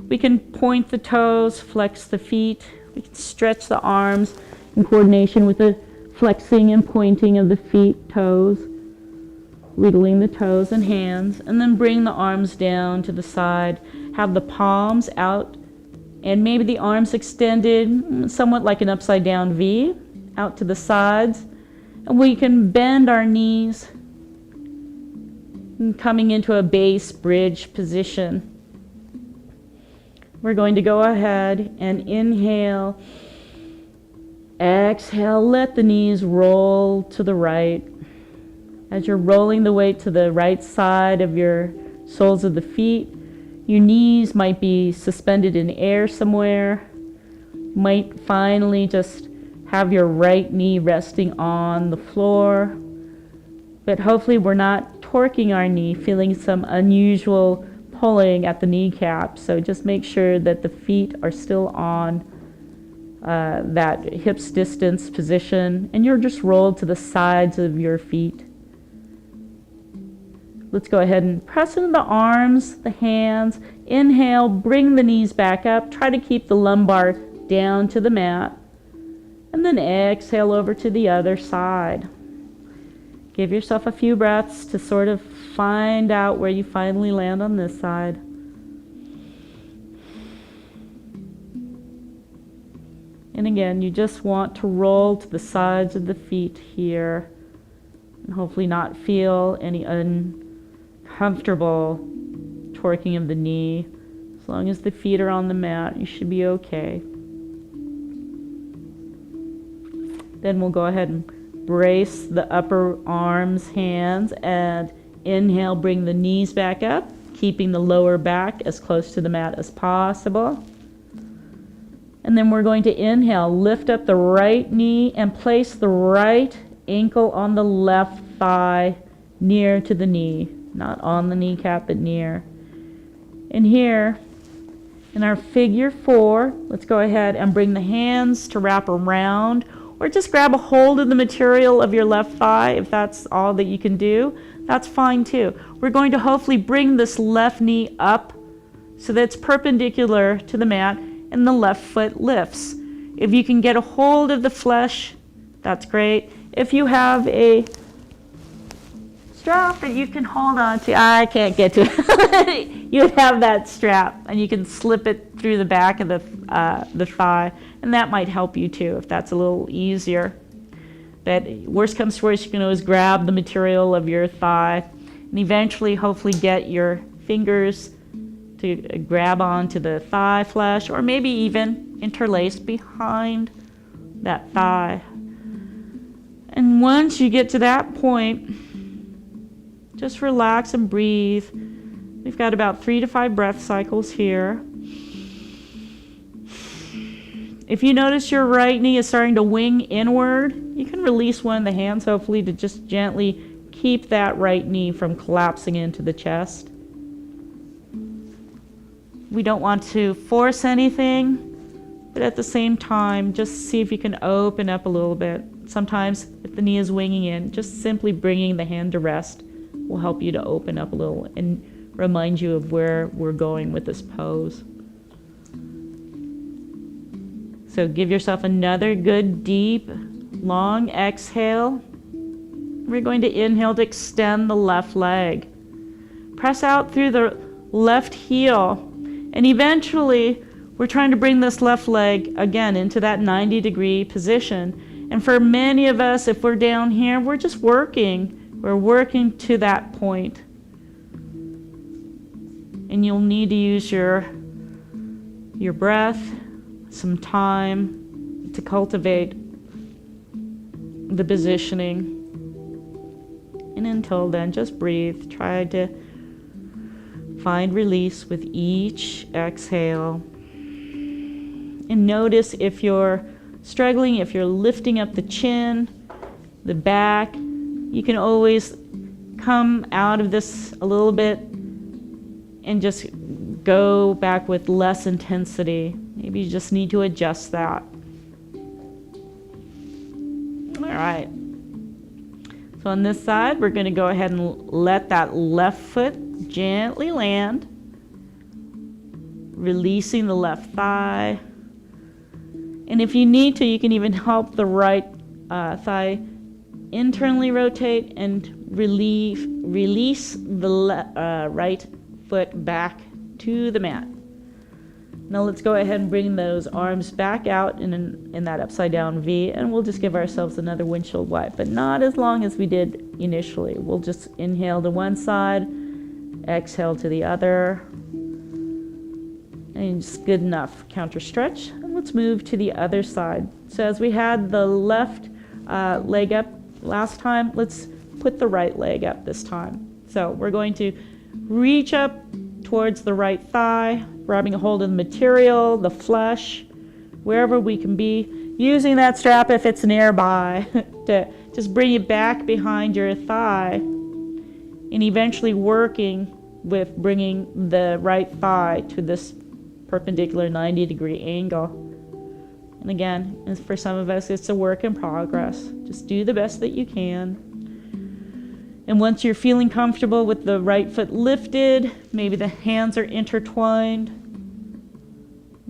[SPEAKER 1] We can point the toes, flex the feet. We can stretch the arms in coordination with the flexing and pointing of the feet, toes, wiggling the toes and hands, and then bring the arms down to the side. Have the palms out and maybe the arms extended, somewhat like an upside down V, out to the sides. And we can bend our knees, coming into a base bridge position. We're going to go ahead and inhale, exhale, let the knees roll to the right. As you're rolling the weight to the right side of your soles of the feet, your knees might be suspended in air somewhere. Might finally just have your right knee resting on the floor. But hopefully we're not torquing our knee, feeling some unusual pulling at the kneecap. So just make sure that the feet are still on that hips distance position, and you're just rolled to the sides of your feet. Let's go ahead and press into the arms, the hands. Inhale, bring the knees back up. Try to keep the lumbar down to the mat. And then exhale over to the other side. Give yourself a few breaths to sort of find out where you finally land on this side. And again, you just want to roll to the sides of the feet here. and hopefully not feel any uncomfortable torquing of the knee. As long as the feet are on the mat, you should be okay. Then we'll go ahead and brace the upper arms, hands, and inhale, bring the knees back up, keeping the lower back as close to the mat as possible. And then we're going to inhale, lift up the right knee and place the right ankle on the left thigh near to the knee, not on the kneecap, but near. And here, in our figure 4, let's go ahead and bring the hands to wrap around, or just grab a hold of the material of your left thigh. If that's all that you can do, that's fine too. We're going to hopefully bring this left knee up so that it's perpendicular to the mat and the left foot lifts. If you can get a hold of the flesh, that's great. If you have a strap that you can hold on to, I can't get to it. You have that strap and you can slip it through the back of the thigh, and that might help you too if that's a little easier. But worst comes to worst, you can always grab the material of your thigh and eventually hopefully get your fingers to grab onto the thigh flesh, or maybe even interlace behind that thigh. And once you get to that point, just relax and breathe. We've got about 3 to 5 breath cycles here. If you notice your right knee is starting to wing inward, you can release one of the hands, hopefully, to just gently keep that right knee from collapsing into the chest. We don't want to force anything, but at the same time, just see if you can open up a little bit. Sometimes, if the knee is winging in, just simply bringing the hand to rest will help you to open up a little and remind you of where we're going with this pose. So give yourself another good, deep, long exhale. We're going to inhale to extend the left leg. Press out through the left heel, and eventually we're trying to bring this left leg again into that 90-degree position. And for many of us, if we're down here, we're just working. We're working to that point. And you'll need to use your breath, some time to cultivate the positioning. And until then, just breathe. Try to find release with each exhale. And notice if you're struggling, if you're lifting up the chin, the back, you can always come out of this a little bit and just go back with less intensity. Maybe you just need to adjust that. All right. So on this side, we're going to go ahead and let that left foot gently land, releasing the left thigh. And if you need to, you can even help the right thigh internally rotate and release the right foot back to the mat. Now let's go ahead and bring those arms back out in that upside down V, and we'll just give ourselves another windshield wipe, but not as long as we did initially. We'll just inhale to one side, exhale to the other, and just good enough. Counter stretch, and let's move to the other side. So as we had the left leg up last time, let's put the right leg up this time. So we're going to reach up towards the right thigh, grabbing a hold of the material, the flesh, wherever we can be, using that strap if it's nearby to just bring it back behind your thigh, and eventually working with bringing the right thigh to this perpendicular 90-degree angle. And again, as for some of us, it's a work in progress. Just do the best that you can. And once you're feeling comfortable with the right foot lifted, maybe the hands are intertwined,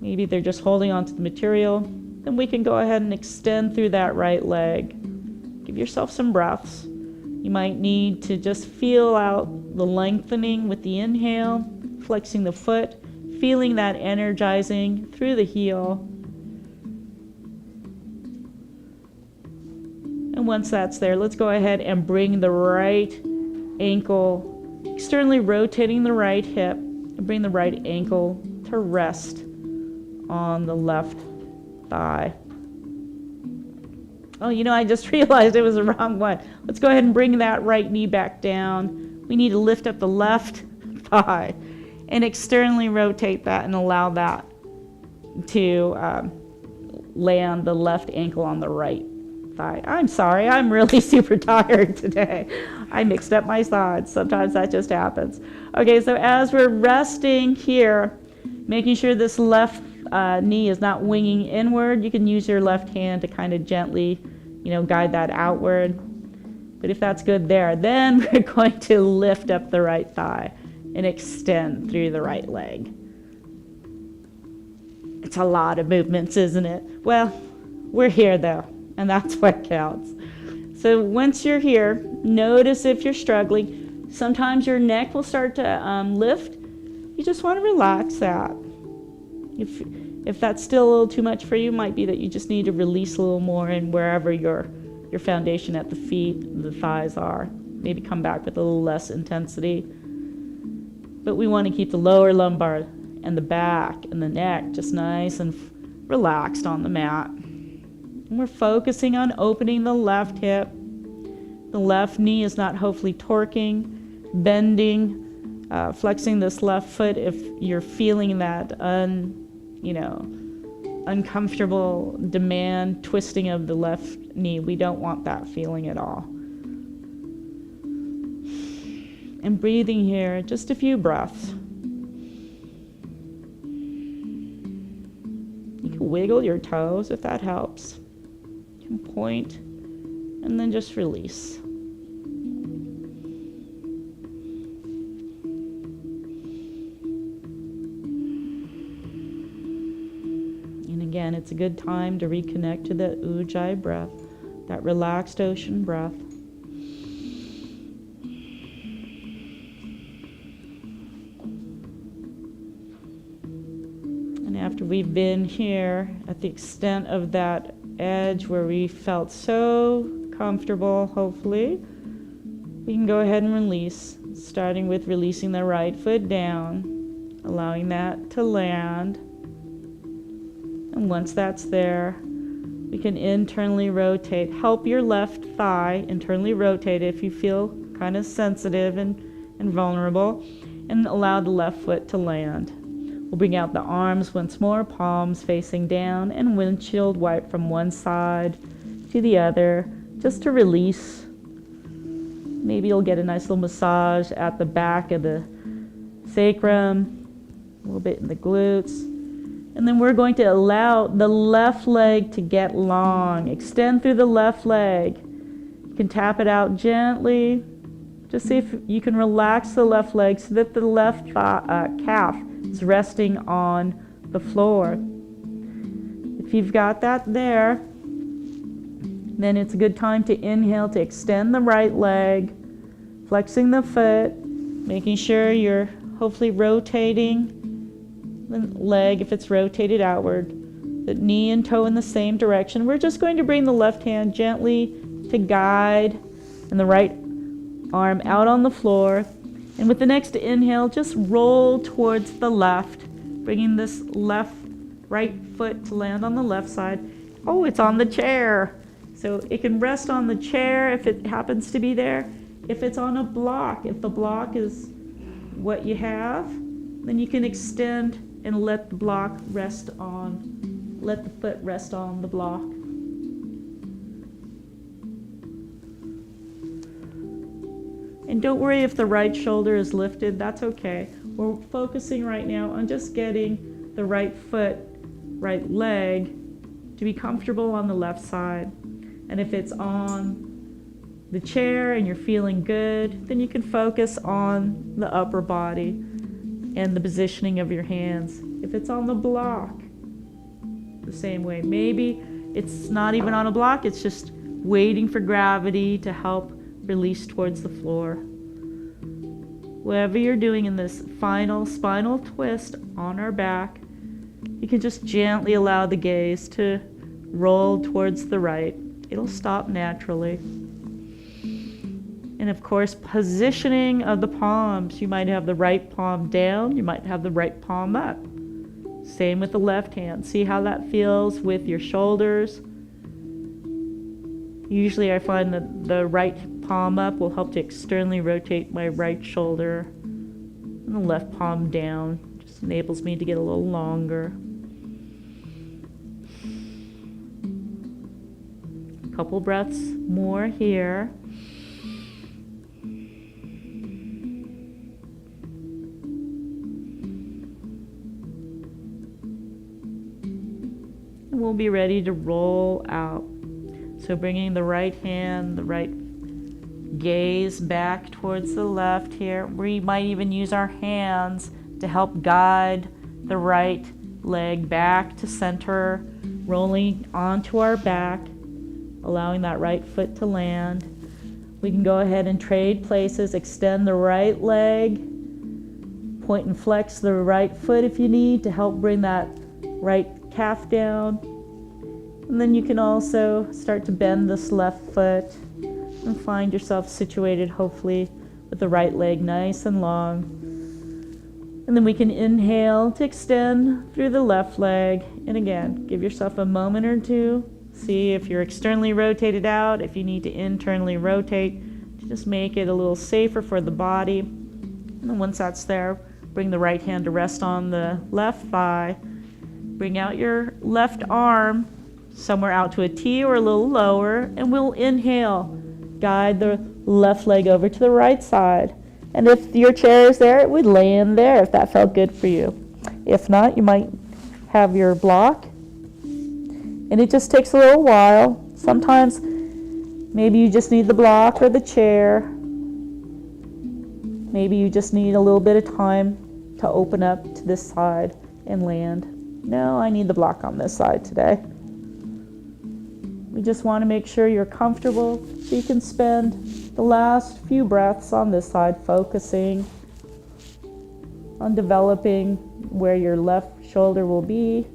[SPEAKER 1] maybe they're just holding onto the material, then we can go ahead and extend through that right leg. Give yourself some breaths. You might need to just feel out the lengthening with the inhale, flexing the foot, feeling that energizing through the heel. And And once that's there, let's go ahead and bring the right ankle, externally rotating the right hip, and bring the right ankle to rest on the left thigh. Oh, I just realized it was the wrong one. Let's go ahead and bring that right knee back down. We need to lift up the left thigh and externally rotate that and allow that to land the left ankle on the right thigh. I'm sorry, I'm really super tired today. I mixed up my sides. Sometimes that just happens. Okay, so as we're resting here, making sure this left knee is not winging inward, you can use your left hand to kind of gently, guide that outward. But if that's good there, then we're going to lift up the right thigh and extend through the right leg. It's a lot of movements, isn't it? Well, we're here though, and that's what counts. So once you're here, notice if you're struggling. Sometimes your neck will start to lift. You just want to relax that. If that's still a little too much for you, it might be that you just need to release a little more in wherever your foundation at the feet, the thighs are. Maybe come back with a little less intensity. But we want to keep the lower lumbar and the back and the neck just nice and relaxed on the mat. And we're focusing on opening the left hip. The left knee is not hopefully torquing, bending, flexing this left foot if you're feeling that uncomfortable demand twisting of the left knee. We don't want that feeling at all. And breathing here, just a few breaths. You can wiggle your toes if that helps. You can point and then just release. And again, it's a good time to reconnect to the Ujjayi breath, that relaxed ocean breath. And after we've been here at the extent of that edge where we felt so comfortable, hopefully, we can go ahead and release, starting with releasing the right foot down, allowing that to land. And once that's there, we can internally rotate. Help your left thigh internally rotate if you feel kind of sensitive and vulnerable, and allow the left foot to land. We'll bring out the arms once more, palms facing down, and windshield wipe from one side to the other, just to release. Maybe you'll get a nice little massage at the back of the sacrum, a little bit in the glutes. And then we're going to allow the left leg to get long. Extend through the left leg. You can tap it out gently. Just see if you can relax the left leg so that the left calf is resting on the floor. If you've got that there, then it's a good time to inhale to extend the right leg, flexing the foot, making sure you're hopefully rotating the leg if it's rotated outward, the knee and toe in the same direction. We're just going to bring the left hand gently to guide and the right arm out on the floor. And with the next inhale, just roll towards the left, bringing this right foot to land on the left side. Oh, it's on the chair. So it can rest on the chair if it happens to be there. If it's on a block, if the block is what you have, then you can extend and let the foot rest on the block. And don't worry if the right shoulder is lifted, that's okay. We're focusing right now on just getting the right foot, right leg to be comfortable on the left side. And if it's on the chair and you're feeling good, then you can focus on the upper body and the positioning of your hands. If it's on the block, the same way. Maybe it's not even on a block, it's just waiting for gravity to help release towards the floor. Whatever you're doing in this final spinal twist on our back, you can just gently allow the gaze to roll towards the right. It'll stop naturally. And of course, positioning of the palms. You might have the right palm down, you might have the right palm up. Same with the left hand. See how that feels with your shoulders. Usually I find that the right palm up will help to externally rotate my right shoulder. And the left palm down just enables me to get a little longer. A couple breaths more here. And we'll be ready to roll out. So bringing the right hand, the right gaze back towards the left here. We might even use our hands to help guide the right leg back to center, rolling onto our back, allowing that right foot to land. We can go ahead and trade places, extend the right leg, point and flex the right foot if you need to help bring that right calf down. And then you can also start to bend this left foot and find yourself situated, hopefully, with the right leg nice and long. And then we can inhale to extend through the left leg. And again, give yourself a moment or two. See if you're externally rotated out, if you need to internally rotate, to just make it a little safer for the body. And then once that's there, bring the right hand to rest on the left thigh. Bring out your left arm somewhere out to a T or a little lower, and we'll inhale. Guide the left leg over to the right side. And if your chair is there, it would land there if that felt good for you. If not, you might have your block. And it just takes a little while. Sometimes maybe you just need the block or the chair. Maybe you just need a little bit of time to open up to this side and land. No, I need the block on this side today. We just want to make sure you're comfortable so you can spend the last few breaths on this side focusing on developing where your left shoulder will be.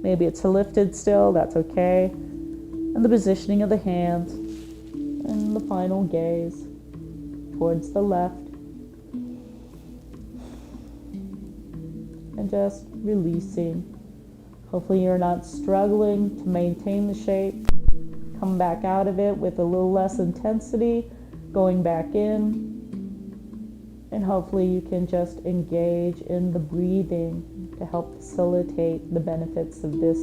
[SPEAKER 1] Maybe it's lifted still, that's okay. And the positioning of the hands and the final gaze towards the left. And just releasing. Hopefully you're not struggling to maintain the shape. Come back out of it with a little less intensity, going back in. And hopefully you can just engage in the breathing to help facilitate the benefits of this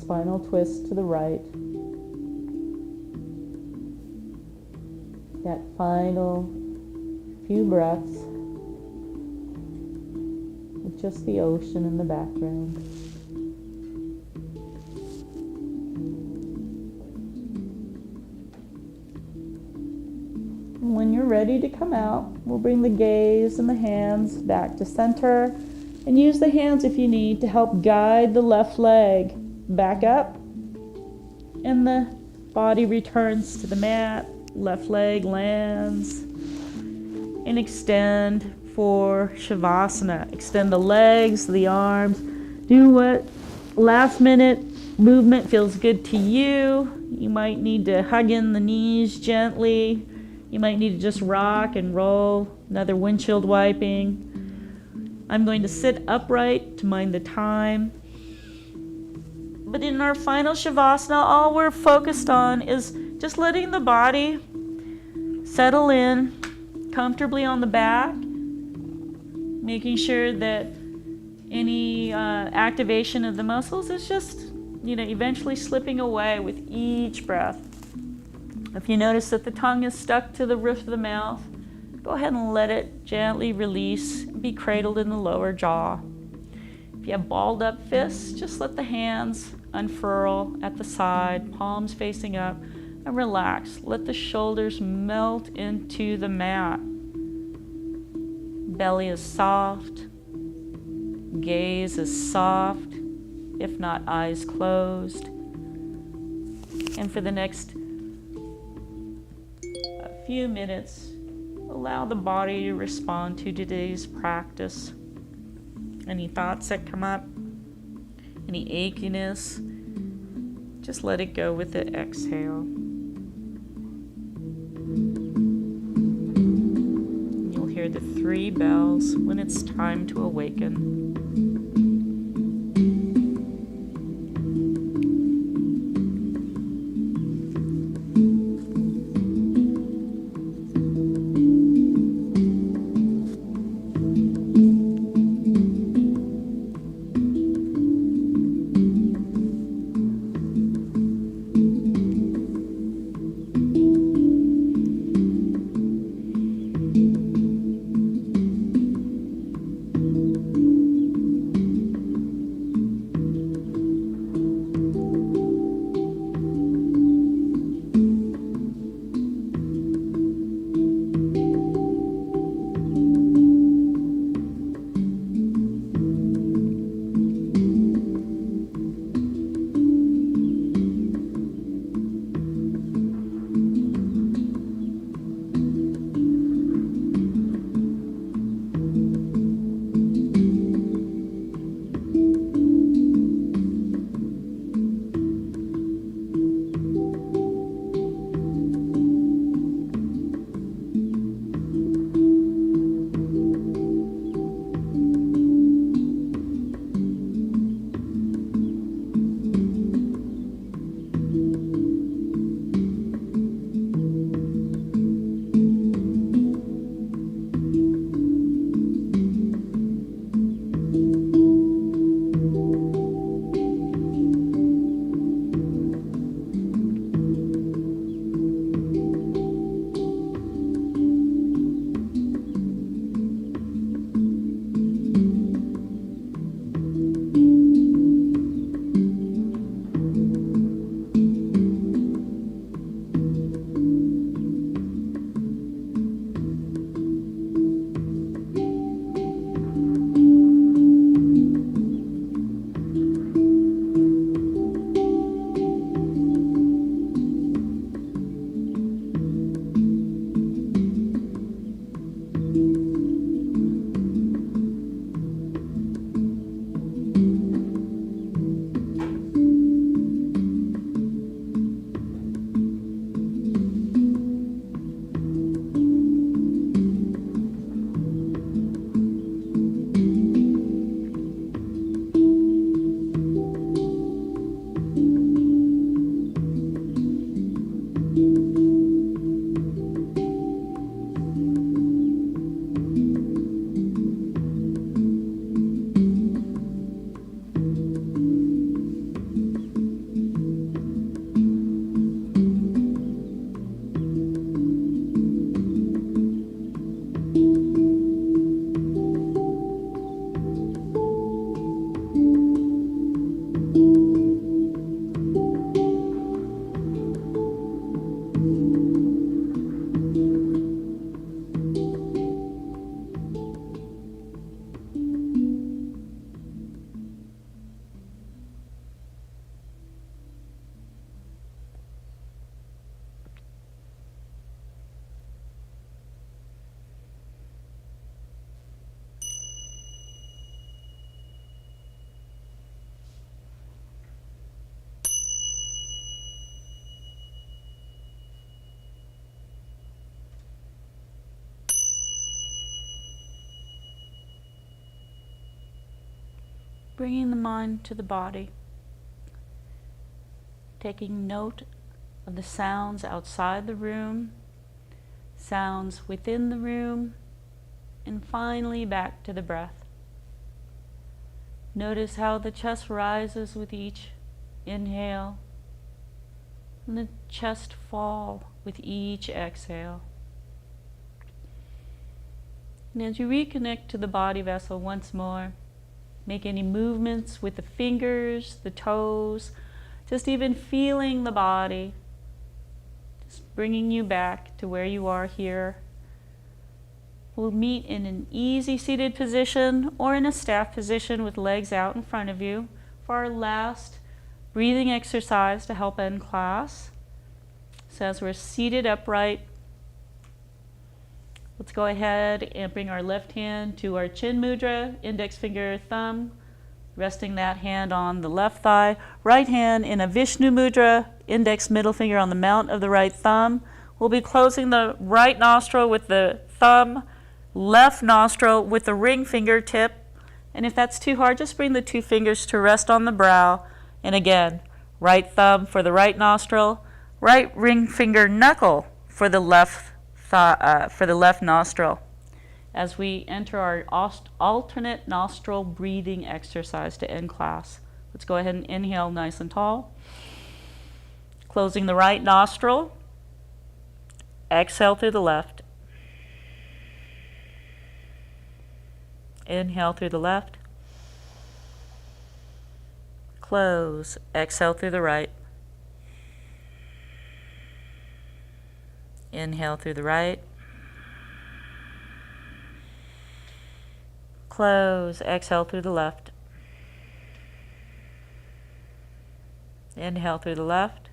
[SPEAKER 1] spinal twist to the right. That final few breaths with just the ocean in the background. When you're ready to come out, we'll bring the gaze and the hands back to center and use the hands if you need to help guide the left leg back up, and the body returns to the mat. Left leg lands, and extend for Shavasana. Extend the legs, the arms. Do what last minute movement feels good to you. You might need to hug in the knees gently. You might need to just rock and roll. Another windshield wiping. I'm going to sit upright to mind the time. But in our final Shavasana, all we're focused on is just letting the body settle in comfortably on the back, making sure that any activation of the muscles is just, eventually slipping away with each breath. If you notice that the tongue is stuck to the roof of the mouth, go ahead and let it gently release and be cradled in the lower jaw. If you have balled up fists, just let the hands unfurl at the side, palms facing up, and relax. Let the shoulders melt into the mat. Belly is soft. Gaze is soft, if not eyes closed. And for the next few minutes, allow the body to respond to today's practice. Any thoughts that come up, any achiness, Just let it go with the exhale. You'll hear the 3 bells when it's time to awaken. Bringing the mind to the body, taking note of the sounds outside the room, sounds within the room, and finally back to the breath. Notice how the chest rises with each inhale and the chest fall with each exhale. And as you reconnect to the body vessel once more, make any movements with the fingers, the toes, just even feeling the body, just bringing you back to where you are here. We'll meet in an easy seated position or in a staff position with legs out in front of you for our last breathing exercise to help end class. So as we're seated upright, let's go ahead and bring our left hand to our chin mudra, index finger, thumb, Resting that hand on the left thigh. Right hand in a Vishnu Mudra, index middle finger on the mount of the right thumb. We'll be closing the right nostril with the thumb, left nostril with the ring fingertip. And if that's too hard, just bring the two fingers to rest on the brow. And again, right thumb for the right nostril, right ring finger knuckle for the left nostril. As we enter our alternate nostril breathing exercise to end class. Let's go ahead and inhale nice and tall. Closing the right nostril. Exhale through the left. Inhale through the left. Close. Exhale through the right. Inhale through the right. Close. Exhale through the left. Inhale through the left.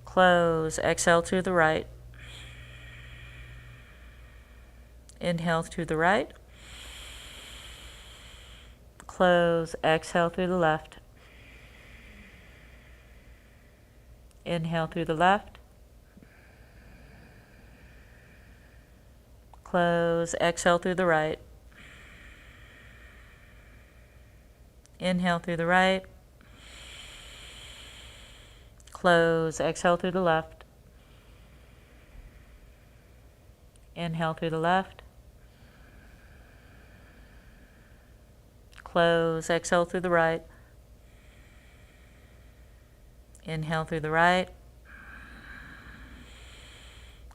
[SPEAKER 1] Close. Exhale through the right. Inhale through the right. Close. Exhale through the left. Inhale through the left. Close. Exhale through the right. Inhale through the right. Close. Exhale through the left. Inhale through the left. Close. Exhale through the right. Inhale through the right.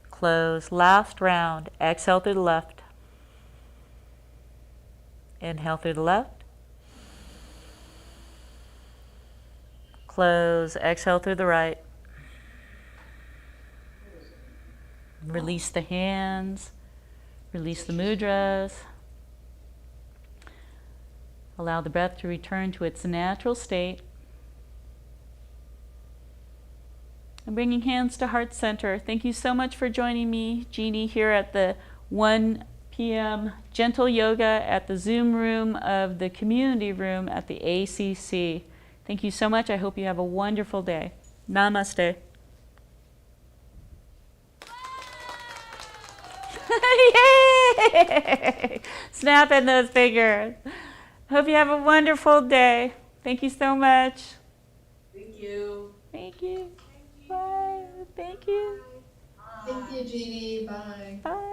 [SPEAKER 1] Close. Last round. Exhale through the left. Inhale through the left. Close. Exhale through the right. Release the hands. Release the mudras. Allow the breath to return to its natural state. And bringing hands to heart center. Thank you so much for joining me, Jeani, here at the 1 p.m. Gentle Yoga at the Zoom room of the community room at the ACC. Thank you so much. I hope you have a wonderful day. Namaste. Yay! Snapping those fingers. Hope you have a wonderful day. Thank you so much.
[SPEAKER 2] Thank you.
[SPEAKER 1] Thank you. Bye. Thank you.
[SPEAKER 2] Thank you, Jeani. Bye.
[SPEAKER 1] Bye.